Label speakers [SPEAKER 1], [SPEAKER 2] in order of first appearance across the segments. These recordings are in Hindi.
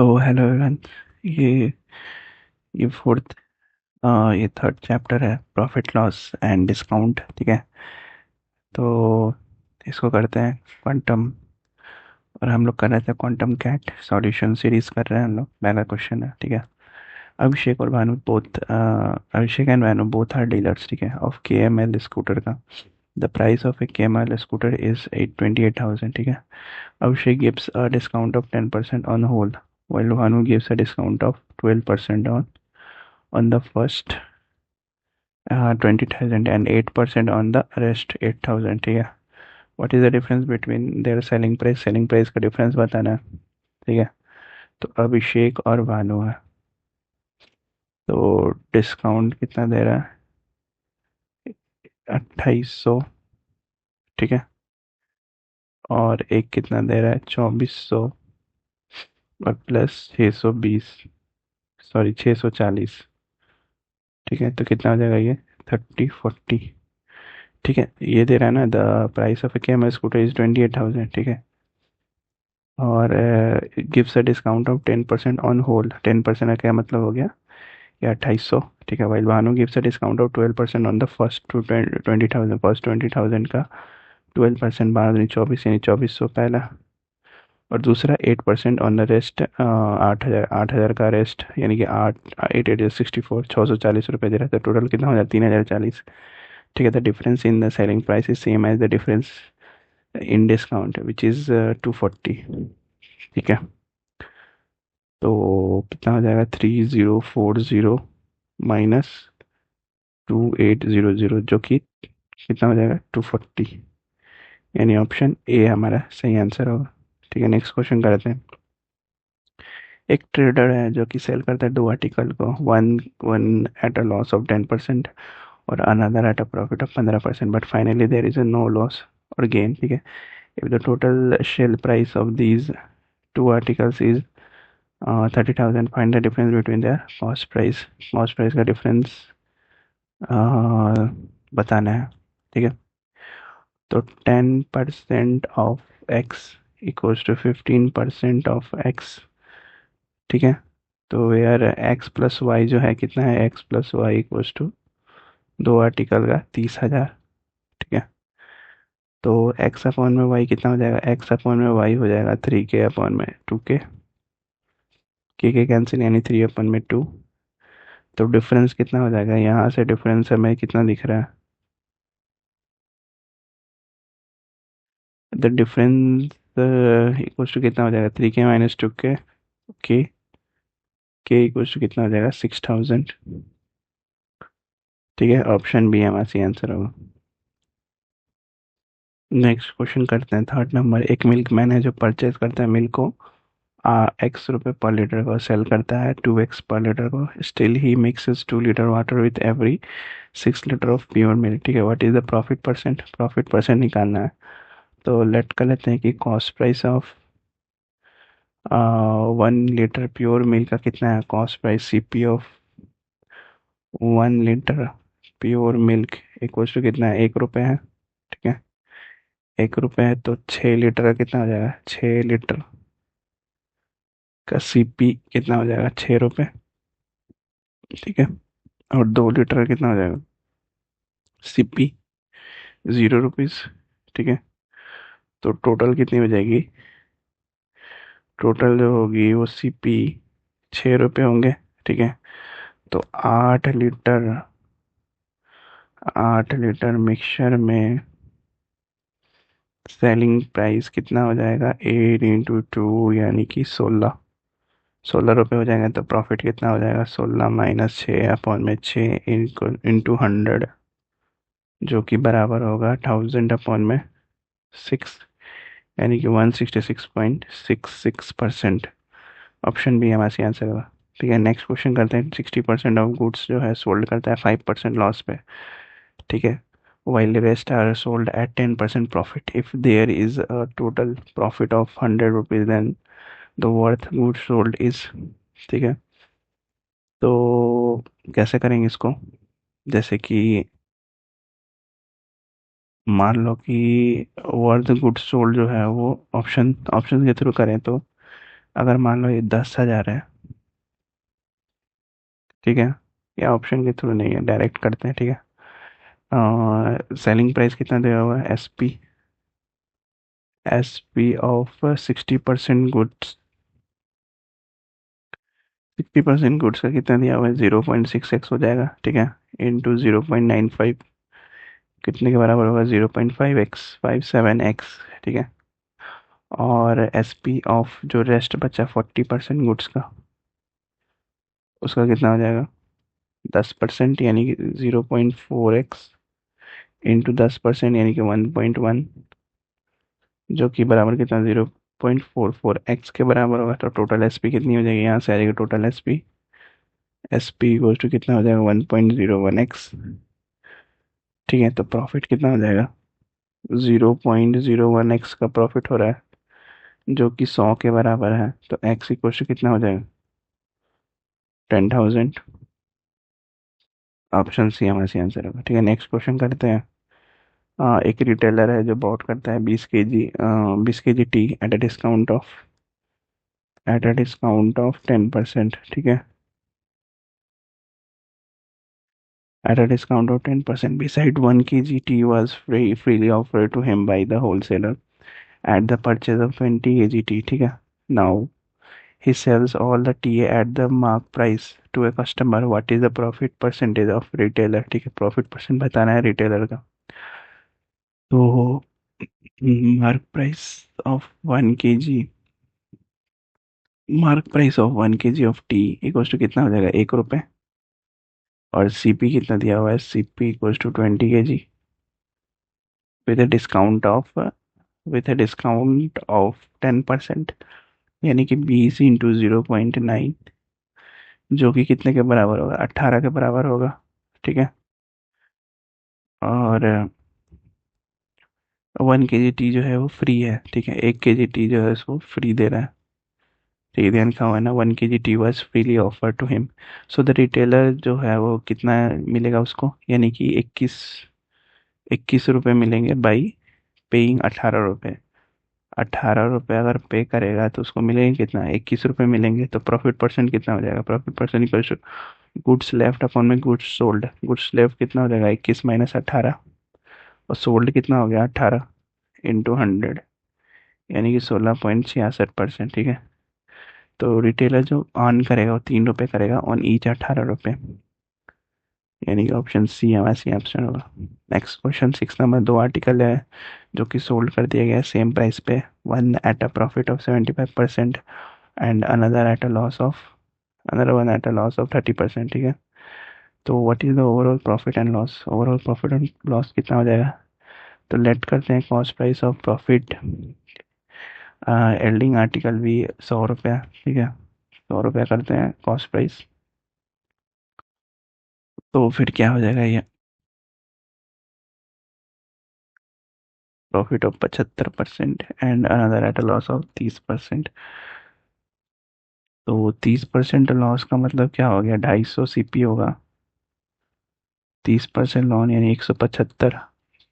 [SPEAKER 1] तो हेलो एवरीवन। ये ये फोर्थ ये थर्ड चैप्टर है, प्रॉफिट लॉस एंड डिस्काउंट। ठीक है, तो इसको करते हैं क्वांटम। और हम लोग कर रहे थे क्वांटम कैट सॉल्यूशन सीरीज कर रहे हैं हम लोग। पहला क्वेश्चन है, ठीक है। अभिषेक और Bhanu both Abhishek and Bhanu both are dealers, ठीक है, of K M L scooter का। The price of a K M L scooter is 28,000, ठीक है। Abhishek gives a discount of 10% on whole, while Bhanu gives a discount of 12% on the first 20,000 and 8% on the rest 8,000, ठीक है। What is the difference between their selling price? Selling price का डिफरेंस बताना है, ठीक है। तो अभिषेक और भानु है, तो डिस्काउंट कितना दे रहा है? 2800, ठीक है। और एक कितना दे रहा है? 2400 और प्लस 620, सॉरी 640, ठीक है। तो कितना हो जाएगा ये? 3040, ठीक है। ये दे रहा है ना, the price of a K M scooter is 28,000, ठीक है। और gives a discount of 10% on whole. 10% का क्या मतलब हो गया? या 2800, ठीक है। While Bhanu gives a discount of 12% on the first two 20,000। First 20,000 का 12% 12 24, यानी 2400 पहला। और दूसरा 8% ऑन द रेस्ट 8,000। 8,000 का रेस्ट, यानी कि 8 8 64, 640 रुपये दे रहा था। टोटल कितना हो जाता? 3,040, ठीक है। The difference in the selling price is same as the difference in discount which is 240, ठीक है। तो कितना हो जाएगा? 3040 माइनस 2800, जो कि कितना हो जाएगा? 240, यानी ऑप्शन ए हमारा सही आंसर होगा, ठीक है। नेक्स्ट क्वेश्चन करते हैं। एक ट्रेडर है जो कि सेल करता है दो आर्टिकल को, one one at a loss of 10% और another at a profit of 15%, but finally there is a no loss और गेन, ठीक है। If the total sale price of these two articles is 30,000, find the difference between their cost price. Cost price का डिफरेंस बताना है, ठीक है। तो 10% of x equals to 15% of x, ठीक है। तो यार एक्स प्लस वाई जो है कितना है? X plus y equals to दो आर्टिकल का 30,000, ठीक है। तो एक्स अपॉन में वाई कितना हो जाएगा? एक्स अपॉन में वाई हो जाएगा 3k अपॉन में 2k, के कैंसिल, यानी 3 अपन में 2। तो डिफरेंस कितना हो जाएगा? यहाँ से डिफरेंस हमें कितना दिख रहा है? द डिफरेंस इक्वल्स टू कितना हो जाएगा? 3k माइनस 2k, के के इक्वल्स टू कितना हो जाएगा? 6,000, ठीक है। ऑप्शन बी हमारा सी आंसर होगा। नेक्स्ट क्वेश्चन करते हैं, थर्ड नंबर। एक मिल्क मैन है जो परचेज करता है मिल्क को x रुपये पर लीटर को, सेल करता है 2x पर लीटर को। Still he mixes 2 litre water with every 6 litre of pure milk, ठीक है। What is the profit percent? Profit percent निकालना है। तो लेट कर लेते हैं कि cost price of 1 litre pure milk का कितना है? Cost price CP of 1 litre pure milk equals to कितना है? 1 रुपये है, ठीक है। 1 रुपये है, तो 6 लीटर का कितना हो जाएगा? 6 लीटर का सीपी कितना हो जाएगा? 6 रुपये, ठीक है। और 2 लीटर का कितना हो जाएगा? सीपी 0 रुपीज़, ठीक है। तो टोटल कितनी हो जाएगी? टोटल जो होगी वो सीपी 6 रुपये होंगे, ठीक है। तो 8 लीटर, 8 लीटर मिक्सचर में सेलिंग प्राइस कितना हो जाएगा? 8 × 2, यानी कि 16 रुपये हो जाएगा। तो प्रॉफिट कितना हो जाएगा? 16 माइनस 6 अपॉन में 6 इंटू 100, जो कि बराबर होगा 1000 अपॉन में 6, यानी कि 166.66%। ऑप्शन बी हमारा सी आंसर होगा, ठीक है। नेक्स्ट क्वेश्चन करते हैं। 60% ऑफ गुड्स जो है सोल्ड करता है 5% लॉस पे, ठीक है। While rest are sold at 10% profit. If there is a total profit of 100 rupees, then the worth goods sold is, ठीक है। तो कैसे करेंगे इसको? जैसे कि मान लो कि वर्थ गुड्स सोल्ड जो है वो ऑप्शन ऑप्शन के थ्रू करें तो अगर मान लो ये 10,000 है, ठीक है, ये ऑप्शन के थ्रू नहीं है, डायरेक्ट करते हैं, ठीक है। सेलिंग प्राइस कितना दिया हुआ है, S P of 60% goods, 60% goods का कितना दिया हुआ है, 0.6x हो जाएगा, ठीक है, इंटू 0.95, कितने के बराबर होगा, 0.5x, 57x, ठीक है। और एस पी ऑफ जो रेस्ट बचा 40% गुड्स का, उसका कितना हो जाएगा, 10%, यानी कि 0.4x इंटू 10% यानी कि 1.1, जो कि बराबर कितना, 0.44x के बराबर होगा। तो टोटल एस पी कितनी हो जाएगी, यहाँ से आ जाएगी total S P equal to कितना हो जाएगा, 1.01x, ठीक है। तो प्रॉफिट कितना हो जाएगा, 0.01x का प्रॉफिट हो रहा है, जो कि 100 के बराबर है। तो एक्स इक्वल टू कितना हो जाएगा, 10,000। ऑप्शन सी हमारा सही आंसर होगा, ठीक है। नेक्स्ट क्वेश्चन करते हैं। एक रिटेलर है जो बॉट करता है 20 kg T at a discount of 10%, ठीक है, at a discount of 10%, beside 1 kg tea was freely offered to him by the wholesaler at the purchase of 20 kg tea, ठीक है। Now he sells all the tea at the mark price to a customer. What is the profit percentage of retailer, ठीक है, प्रॉफिट परसेंट बताना है रिटेलर का। तो mark price of 1 kg, mark price of 1 kg of tea equals to कितना हो जाएगा, 1 रुपये। और सीपी कितना दिया हुआ है, CP equals to 20 kg with a discount of with a discount of 10%, यानी कि 20 इंटू 0.9, जो कि कितने के बराबर होगा, 18 के बराबर होगा, ठीक है। और 1 kg टी जो है वो फ्री है, ठीक है, 1 kg टी जो है उसको फ्री दे रहा है, ठीक है, ध्यान लिखा हुआ है ना, 1 kg tea was freely offer to him. So the retailer जो है वो कितना मिलेगा उसको, यानी कि 21 रुपये मिलेंगे बाई पेइंग 18 रुपये। 18 रुपये अगर पे करेगा तो उसको मिलेंगे कितना, 21 रुपये मिलेंगे। तो प्रॉफिट परसेंट कितना हो जाएगा, profit percent equal to goods left upon में गुड्स सोल्ड। गुड्स लेफ्ट कितना हो जाएगा, 21 - 18, और सोल्ड कितना हो गया, 18 इंटू 100, यानी कि 16.66%, ठीक है। तो रिटेलर जो अर्न करेगा वो 3 रुपये करेगा ऑन ईच 18 रुपये, यानी कि ऑप्शन सी हमारा सी ऑप्शन होगा। नेक्स्ट क्वेश्चन 6 नंबर, दो आर्टिकल है जो कि सोल्ड कर दिया गया है सेम प्राइस पे, one at a profit of 75% and another one at a loss of 30%, ठीक है। तो what is the overall profit and loss, overall profit and loss कितना हो जाएगा। तो लेट करते हैं cost price of profit, एल्डिंग article भी 100 रुपया, ठीक है, 100 रुपया करते हैं कॉस्ट प्राइस। तो फिर क्या हो जाएगा, ये profit of 75% and another at a loss of 30%। तो 30% लॉस का मतलब क्या हो गया, 250 सीपी होगा, 30% लॉन यानी 175,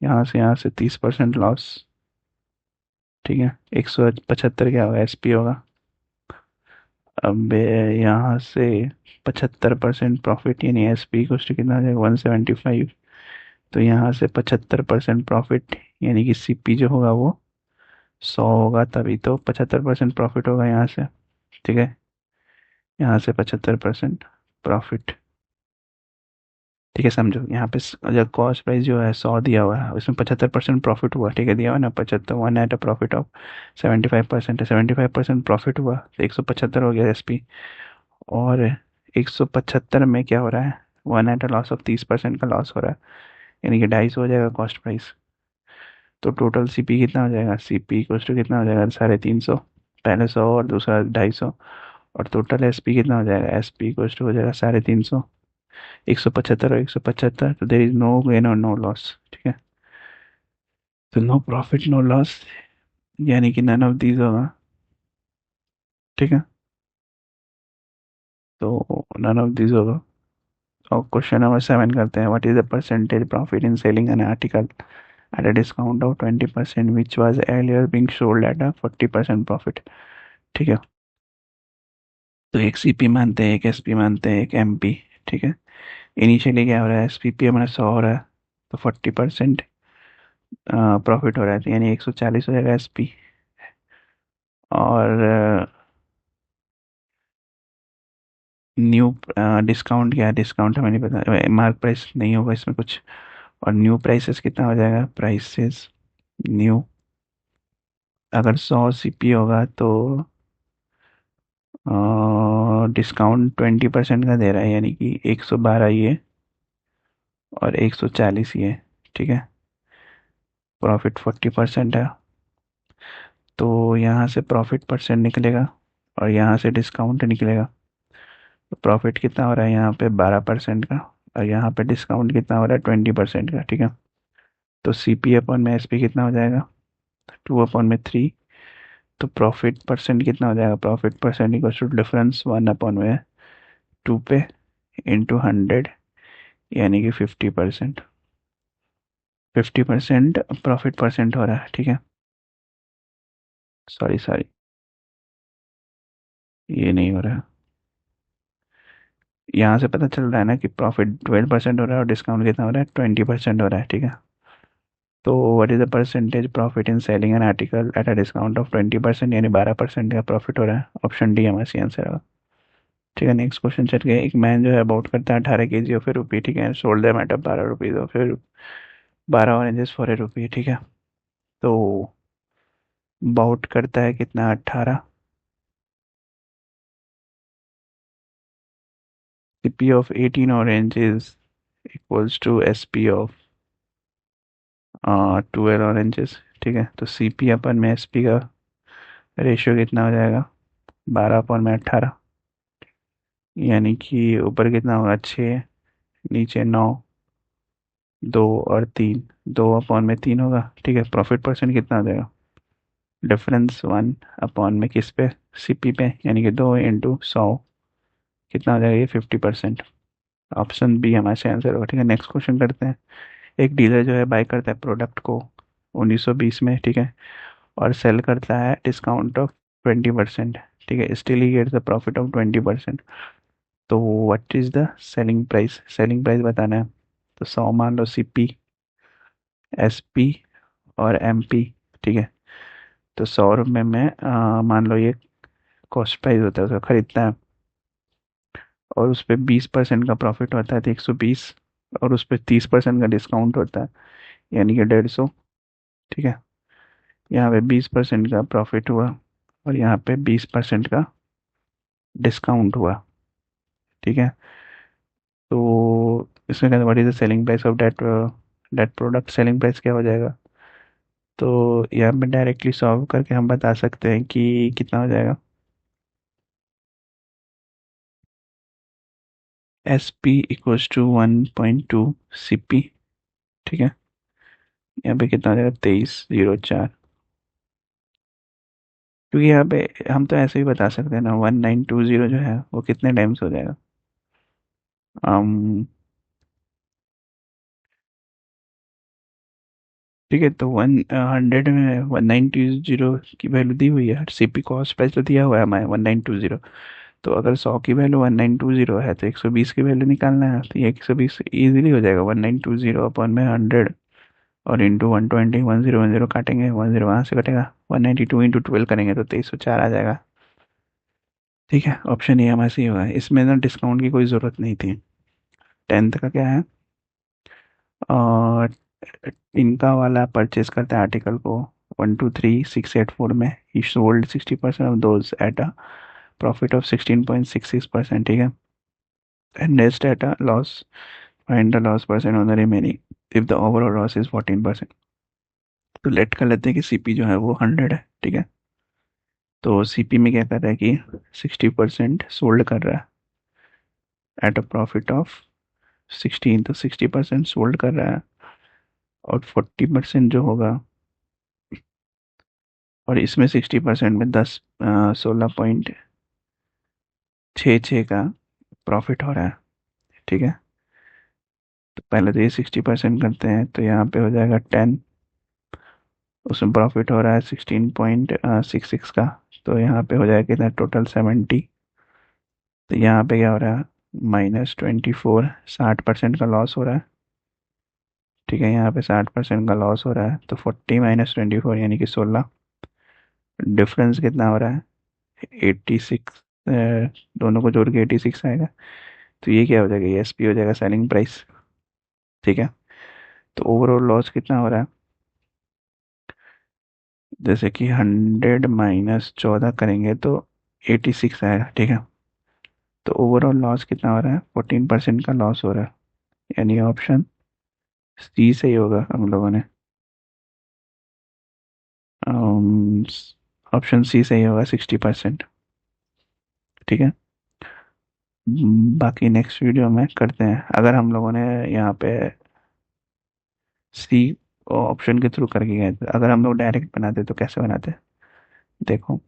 [SPEAKER 1] यहाँ से 30% लॉस, ठीक है, 175 क्या होगा, एसपी होगा। अब यहाँ से 75% प्रॉफिट यानी एसपी कुछ कितना आ जाएगा, 175। तो यहाँ से 75% प्रॉफिट यानी कि सीपी जो होगा वो 100 होगा, तभी तो 75% प्रॉफिट होगा यहाँ से, ठीक है। यहाँ से 75% प्रॉफिट, ठीक है, समझो यहाँ पे जब कॉस्ट प्राइस जो है 100 दिया हुआ है, उसमें 75% प्रॉफिट हुआ, ठीक है, दिया हुआ है ना 75, one at a profit of 75% है, 75% प्रॉफिट हुआ तो 175 हो गया एसपी। और 175 में क्या हो रहा है, one at a loss of 30% का लॉस हो रहा है, यानी कि 250 हो जाएगा कॉस्ट प्राइस। तो टोटल सीपी कितना हो जाएगा, सीपी इक्वल टू कितना हो जाएगा, 350, पहले 100 और दूसरा 250, और टोटल एसपी कितना हो जाएगा, एसपी इक्वल टू हो जाएगा 350, 175 और 175, तो देर इज नो गेन और नो लॉस, ठीक है। तो नो प्रॉफिट नो लॉस, यानी कि नन ऑफ दीज होगा, ठीक है। तो नन ऑफ दीज होगा। और क्वेश्चन नंबर 7 करते हैं, what is the percentage profit in selling an article at a discount of 20% which was earlier being sold at a 40% profit, ठीक है। तो एक सीपी मानते हैं, एक एसपी मानते हैं, एक एमपी। ठीक है। इनिशियली क्या हो रहा है, एसपीपी हमारा 100 हो रहा है, तो 40% प्रॉफिट हो रहा है, तो यानी 140 हो जाएगा एसपी। और न्यू डिस्काउंट क्या है, डिस्काउंट हमें नहीं पता, मार्क प्राइस नहीं होगा इसमें कुछ। और न्यू प्राइसेस कितना हो जाएगा, प्राइसेस न्यू, अगर 100 सीपी होगा तो डिस्काउंट 20% का दे रहा है, यानी कि 112 ये और 140 ये। ठीक है। प्रॉफिट 40% है, तो यहाँ से प्रॉफिट परसेंट निकलेगा और यहाँ से डिस्काउंट निकलेगा। तो प्रॉफिट कितना हो रहा है यहाँ पे, 12% का, और यहाँ पे डिस्काउंट कितना हो रहा है, 20% का। ठीक है। तो सी पी अपॉन में एस पी कितना हो जाएगा, 2/3। तो प्रॉफिट परसेंट कितना हो जाएगा, profit percent equal to difference 1/में 2 पे इंटू 100, यानी कि 50%। 50% प्रॉफिट परसेंट हो रहा है। ठीक है। सॉरी सॉरी, ये नहीं हो रहा। यहाँ से पता चल रहा है ना कि प्रॉफिट 12% हो रहा है और डिस्काउंट कितना हो रहा है, 20% हो रहा है। ठीक है। तो what is the percentage profit in selling an article at a discount of 20%, यानी 12% का प्रॉफिट हो रहा है। ऑप्शन डी हमारा सही आंसर होगा। ठीक है। नेक्स्ट क्वेश्चन चल गया। एक मैन जो है अबाउट करता है 18 kg और फिर रुपी। ठीक है। सोल्ड देम एट 12 रुपीज और फिर 12 ऑरेंजेस फॉर ए रुपी। ठीक है। तो बाउट करता है कितना, 18। CP of 18 oranges equals to SP of 12 oranges. ठीक है। तो सीपी अपन में एसपी का रेशियो कितना हो जाएगा, 12/18, यानी कि ऊपर कितना होगा, 6, नीचे 9, 2 और 3, 2/3 होगा। ठीक है। प्रॉफिट परसेंट कितना हो जाएगा, डिफरेंस 1/में किस पे, सीपी पे, यानी कि 2 × 100 कितना हो जाएगा, ये 50%। ऑप्शन बी हमारे से आंसर होगा। ठीक है। नेक्स्ट क्वेश्चन करते हैं। एक डीलर जो है बाय करता है प्रोडक्ट को 1920 में। ठीक है। और सेल करता है डिस्काउंट ऑफ 20%। ठीक है। Still he gets the profit of 20%। तो what is the selling price, selling price बताना है। तो 100 मान लो सीपी, एसपी और एमपी। ठीक है। तो 100 रुपये में मान लो ये कॉस्ट प्राइस होता है, उसका खरीदता है, और उस पर 20% का प्रॉफिट होता है तो 120, और उस पर 30% का डिस्काउंट होता है, यानी कि 150। ठीक है। यहाँ पे 20% का प्रॉफिट हुआ और यहाँ पे 20% का डिस्काउंट हुआ। ठीक है। तो इसमें कहते हैं what is the selling price of that that product, selling price क्या हो जाएगा। तो यहाँ पे डायरेक्टली सॉल्व करके हम बता सकते हैं कि कितना हो जाएगा, S P equals to 1.2 C P. ठीक है। यहाँ पे कितना हो जाएगा, 2304। क्योंकि यहाँ पे हम तो ऐसे ही बता सकते हैं ना, 1920 जो है वो कितने टाइम्स हो जाएगा। ठीक है। तो 100 में 1920 की वैल्यू दी हुई है, सीपी कॉस्ट प्राइस तो दिया हुआ है हमारे 1920। तो अगर 100 की वैल्यू 1920 है तो 120 की वैल्यू निकालना है, तो ये 120 इजीली हो जाएगा, 1920/100 और इंटू 120, 1010 काटेंगे, 10 वहाँ से कटेगा, 192 × 12 करेंगे तो 2304 आ जाएगा। ठीक है। ऑप्शन ए हमारे सही होगा। इसमें ना डिस्काउंट की कोई ज़रूरत नहीं थी। 10th का क्या है, और इनका वाला परचेज करता है आर्टिकल को 123684 में, ही sold 60% of those eight a profit of 16.66%। ठीक है। And next eight a loss, find the loss percent on the remaining if the overall loss is 14%। तो लेट कर लेते हैं कि सीपी जो है वो 100 है। ठीक है। तो सीपी में क्या कर रहा है कि 60% सोल्ड कर रहा है एट अ प्रॉफिट ऑफ 16, तो 60% सोल्ड कर रहा है, और 40% जो होगा, और इसमें 60% में 16.66 का प्रॉफिट हो रहा है। ठीक है। तो पहले तो ये 60% करते हैं, तो यहाँ पे हो जाएगा 10, उसमें प्रॉफिट हो रहा है 16.66 का, तो यहाँ पे हो जाएगा कितना, टोटल 70। तो यहाँ पे क्या हो रहा है, -24, 60% का लॉस हो रहा है। ठीक है, यहाँ पे 60% का लॉस हो रहा है, तो 40 - 24 यानी कि 16। डिफरेंस कितना हो रहा है, 86। दोनों को जोड़ के 86 आएगा। तो ये क्या हो जाएगा, ये एसपी हो जाएगा, सेलिंग प्राइस। ठीक है, तो ओवरऑल लॉस कितना हो रहा है, जैसे कि 100 - 14 करेंगे तो 86 आएगा। ठीक है, तो ओवरऑल लॉस कितना हो रहा है, 14% का लॉस हो रहा है। यानी ऑप्शन सी सही होगा हम लोगों ने। ऑप्शन सी सही होगा, 60%। ठीक है। बाकी नेक्स्ट वीडियो में करते हैं। अगर हम लोगों ने यहाँ पे सी ऑप्शन के थ्रू करके गए थे, अगर हम लोग डायरेक्ट बनाते तो कैसे बनाते, देखो।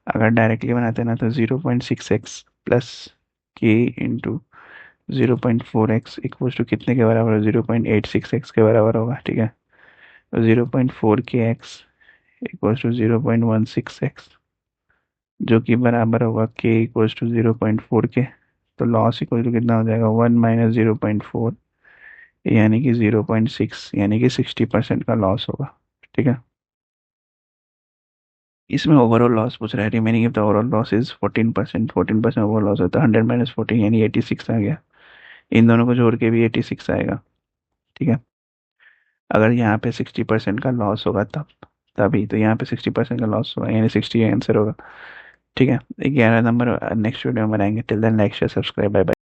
[SPEAKER 1] अगर डायरेक्टली बनाते ना तो 0.6x प्लस के इंटू 0.4x इक्वल टू कितने के बराबर है, 0.86x के बराबर होगा। ठीक है, तो 0.4 के x इक्वल टू 0.16x, जो कि बराबर होगा के इक्वल टू 0.4 के। तो लॉस इक्वल टू कितना हो जाएगा, 1 - 0.4, यानी कि 0.6, यानी कि 60% का लॉस होगा। ठीक है, इसमें ओवरऑल लॉस पूछ रहा है, remaining if the overall loss is 14%, 14% overall loss होता है, 100 - 14 यानी 86 आ गया। इन दोनों को जोड़ के भी 86 आएगा। ठीक है, अगर यहाँ पे 60% का लॉस होगा तब, तभी तो यहाँ पे 60% का लॉस होगा, यानी 60 आंसर होगा। ठीक है, 11 नंबर नेक्स्ट वीडियो में बनाएंगे। Till then like share subscribe, bye bye.